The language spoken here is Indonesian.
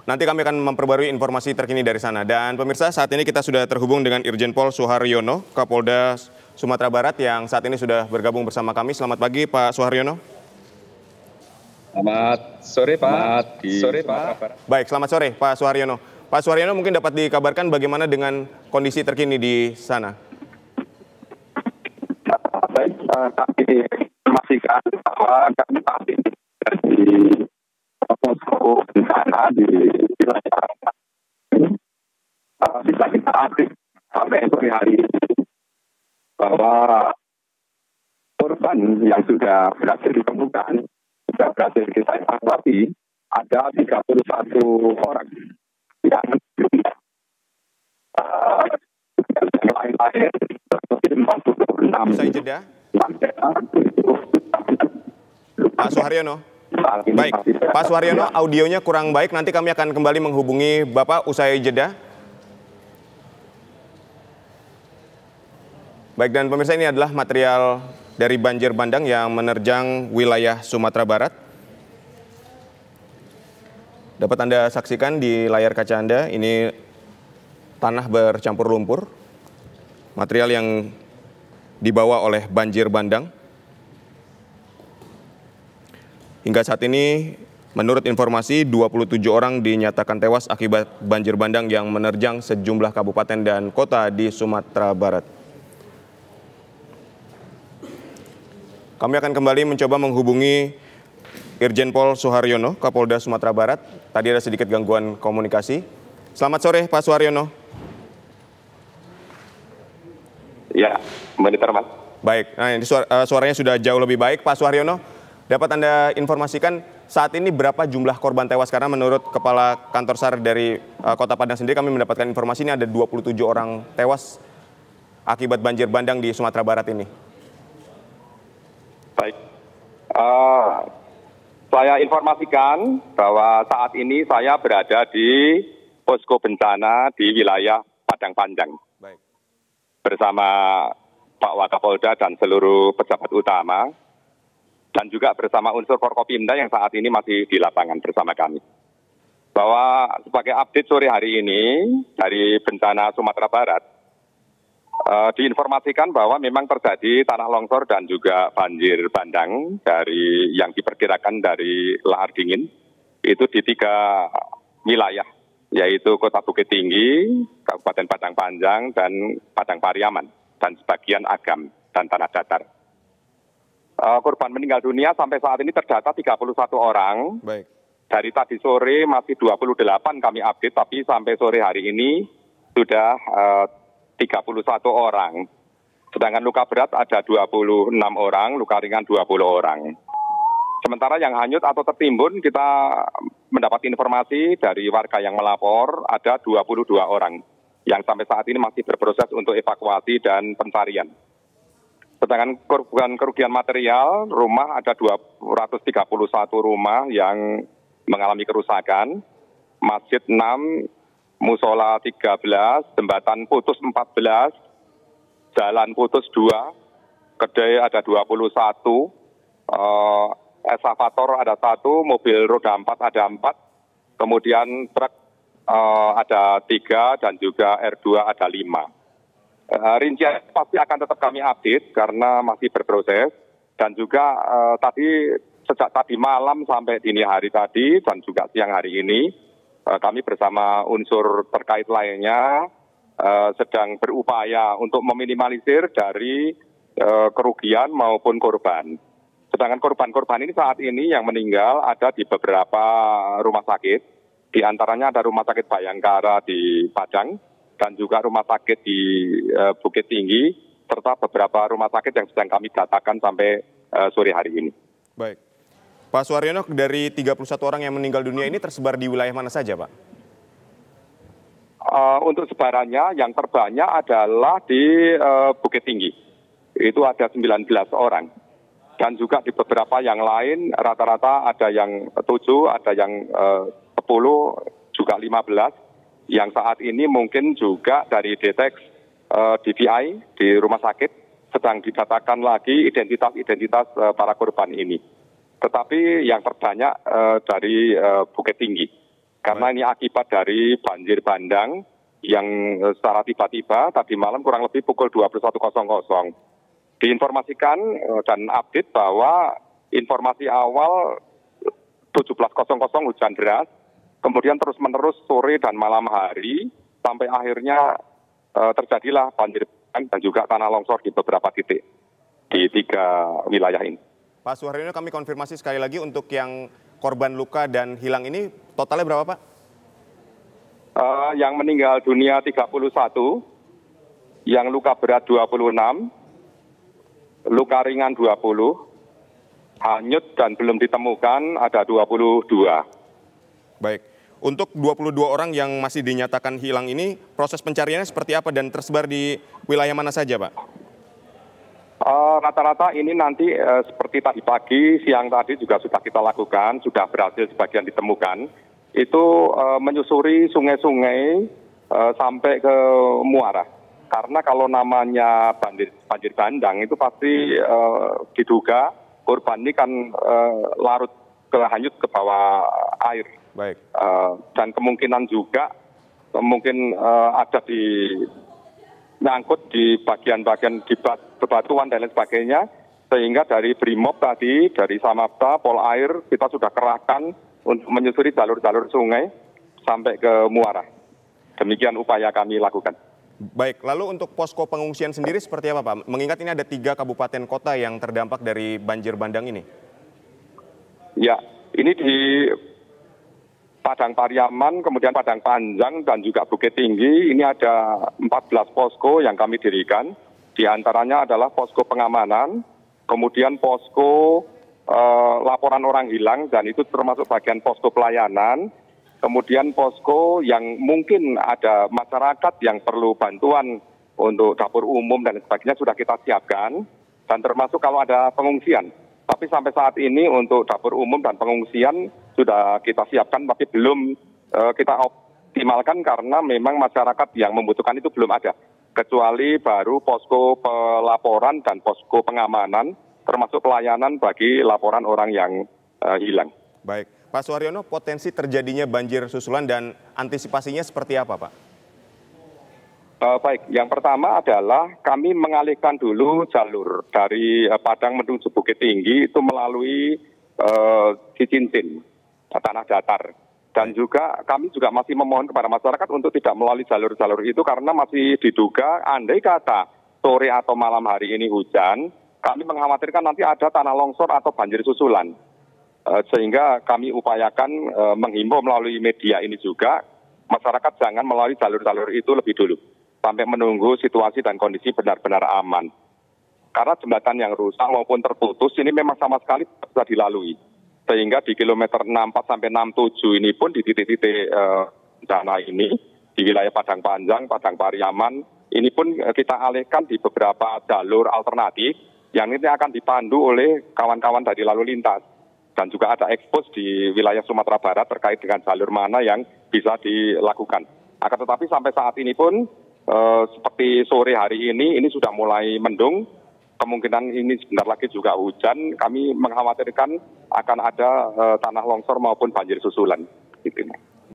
nanti kami akan memperbarui informasi terkini dari sana. Dan pemirsa, saat ini kita sudah terhubung dengan Irjen Pol Suharyono, Kapolda Sumatera Barat yang saat ini sudah bergabung bersama kami. Selamat pagi Pak Suharyono. Selamat sore Pak. Baik, selamat sore Pak Suharyono. Pak Suharyono, mungkin dapat dikabarkan bagaimana dengan kondisi terkini di sana? Baik, kami memastikan bahwa kami saat ini di posko bencana di wilayah bisa kita aktif sampai sore hari ini bahwa korban yang sudah berhasil ditemukan, sudah berhasil kita evakuasi, ada 31 orang yang lain-lain 46. Usai jeda. Pak Suharyono. Baik, Pak Suharyono, audionya kurang baik. Nanti kami akan kembali menghubungi Bapak usai jeda. Baik, dan pemirsa, ini adalah material dari banjir bandang yang menerjang wilayah Sumatera Barat. Dapat Anda saksikan di layar kaca Anda, ini tanah bercampur lumpur. Material yang dibawa oleh banjir bandang. Hingga saat ini, menurut informasi, 27 orang dinyatakan tewas akibat banjir bandang yang menerjang sejumlah kabupaten dan kota di Sumatera Barat. Kami akan kembali mencoba menghubungi Irjen Pol Suharyono, Kapolda Sumatera Barat. Tadi ada sedikit gangguan komunikasi. Selamat sore, Pak Suharyono. Ya, monitor Mas. Baik, nah ini suaranya sudah jauh lebih baik. Pak Suharyono, dapat Anda informasikan saat ini berapa jumlah korban tewas? Karena menurut Kepala Kantor SAR dari Kota Padang sendiri, kami mendapatkan informasi ini ada 27 orang tewas akibat banjir bandang di Sumatera Barat ini. Baik, saya informasikan bahwa saat ini saya berada di posko bencana di wilayah Padang Panjang. Baik. Bersama Pak Wakapolda dan seluruh pejabat utama, dan juga bersama unsur Forkopimda yang saat ini masih di lapangan bersama kami. Bahwa sebagai update sore hari ini dari bencana Sumatera Barat, diinformasikan bahwa memang terjadi tanah longsor dan juga banjir bandang dari yang diperkirakan dari lahar dingin itu di 3 wilayah, yaitu Kota Bukit Tinggi, Kabupaten Padang Panjang, dan Padang Pariaman, dan sebagian Agam dan Tanah Datar. Korban meninggal dunia sampai saat ini terdata 31 orang. Baik. Dari tadi sore masih 28 kami update, tapi sampai sore hari ini sudah 31 orang. Sedangkan luka berat ada 26 orang, luka ringan 20 orang. Sementara yang hanyut atau tertimbun, kita mendapat informasi dari warga yang melapor ada 22 orang yang sampai saat ini masih berproses untuk evakuasi dan pencarian. Sedangkan kerugian material, rumah ada 231 rumah yang mengalami kerusakan, masjid 6, musola 13, jembatan putus 14, jalan putus 2, kedai ada 21, eskavator ada 1, mobil roda 4 ada 4, kemudian truk ada 3, dan juga R2 ada 5. Rincian pasti akan tetap kami update karena masih berproses, dan juga sejak tadi malam sampai dini hari tadi dan juga siang hari ini kami bersama unsur terkait lainnya sedang berupaya untuk meminimalisir dari kerugian maupun korban. Sedangkan korban-korban ini saat ini yang meninggal ada di beberapa rumah sakit, di antaranya ada Rumah Sakit Bayangkara di Padang, dan juga rumah sakit di Bukit Tinggi, serta beberapa rumah sakit yang sedang kami datakan sampai sore hari ini. Baik. Pak Suharyono, dari 31 orang yang meninggal dunia ini tersebar di wilayah mana saja, Pak? Untuk sebarannya yang terbanyak adalah di Bukit Tinggi. Itu ada 19 orang. Dan juga di beberapa yang lain rata-rata ada yang 7, ada yang 10, juga 15. Yang saat ini mungkin juga dari deteksi DVI di rumah sakit sedang didatakan lagi identitas para korban ini. Tetapi yang terbanyak dari Bukit Tinggi. Karena ini akibat dari banjir bandang yang secara tiba-tiba tadi malam kurang lebih pukul 21.00. Diinformasikan dan update bahwa informasi awal 17.00 hujan deras, kemudian terus-menerus sore dan malam hari, sampai akhirnya terjadilah banjir dan juga tanah longsor di beberapa titik di 3 wilayah ini. Pak Suharyono, kami konfirmasi sekali lagi untuk yang korban luka dan hilang ini totalnya berapa, Pak? Yang meninggal dunia 31, yang luka berat 26, luka ringan 20, hanyut dan belum ditemukan ada 22. Baik, untuk 22 orang yang masih dinyatakan hilang ini, proses pencariannya seperti apa dan tersebar di wilayah mana saja, Pak? Rata-rata ini nanti seperti tadi pagi, siang tadi juga sudah kita lakukan, sudah berhasil sebagian ditemukan. Itu menyusuri sungai-sungai sampai ke muara. Karena kalau namanya banjir bandang itu pasti diduga korban ini kan larut hanyut ke bawah air. Baik. Dan kemungkinan juga mungkin ada di nyangkut di bagian-bagian di bebatuan dan lain sebagainya, sehingga dari Brimob tadi, dari Samapta, Polair, kita sudah kerahkan untuk menyusuri jalur-jalur sungai sampai ke muara. Demikian upaya kami lakukan. Baik, lalu untuk posko pengungsian sendiri seperti apa, Pak? Mengingat ini ada 3 kabupaten kota yang terdampak dari banjir bandang ini. Ya, ini di Padang Pariaman, kemudian Padang Panjang, dan juga Bukit Tinggi. Ini ada 14 posko yang kami dirikan. Di antaranya adalah posko pengamanan, kemudian posko laporan orang hilang, dan itu termasuk bagian posko pelayanan. Kemudian posko yang mungkin ada masyarakat yang perlu bantuan untuk dapur umum dan sebagainya sudah kita siapkan. Dan termasuk kalau ada pengungsian. Tapi sampai saat ini untuk dapur umum dan pengungsian sudah kita siapkan, tapi belum kita optimalkan karena memang masyarakat yang membutuhkan itu belum ada. Kecuali baru posko pelaporan dan posko pengamanan, termasuk pelayanan bagi laporan orang yang hilang. Baik, Pak Suharyono, potensi terjadinya banjir susulan dan antisipasinya seperti apa, Pak? Baik, yang pertama adalah kami mengalihkan dulu jalur dari Padang menuju Bukit Tinggi itu melalui Cicincin, tanah datar. Dan juga kami juga masih memohon kepada masyarakat untuk tidak melalui jalur-jalur itu karena masih diduga andai kata sore atau malam hari ini hujan, kami mengkhawatirkan nanti ada tanah longsor atau banjir susulan. Sehingga kami upayakan menghimbau melalui media ini juga, masyarakat jangan melalui jalur-jalur itu lebih dulu, sampai menunggu situasi dan kondisi benar-benar aman. Karena jembatan yang rusak maupun terputus ini memang sama sekali tidak bisa dilalui. Sehingga di kilometer 64 sampai 67 ini pun di titik-titik bencana ini, di wilayah Padang Panjang, Padang Pariaman, ini pun kita alihkan di beberapa jalur alternatif yang ini akan dipandu oleh kawan-kawan dari lalu lintas. Dan juga ada ekspos di wilayah Sumatera Barat terkait dengan jalur mana yang bisa dilakukan. Akan tetapi sampai saat ini pun seperti sore hari ini sudah mulai mendung. Kemungkinan ini sebentar lagi juga hujan. Kami mengkhawatirkan akan ada tanah longsor maupun banjir susulan. Gitu.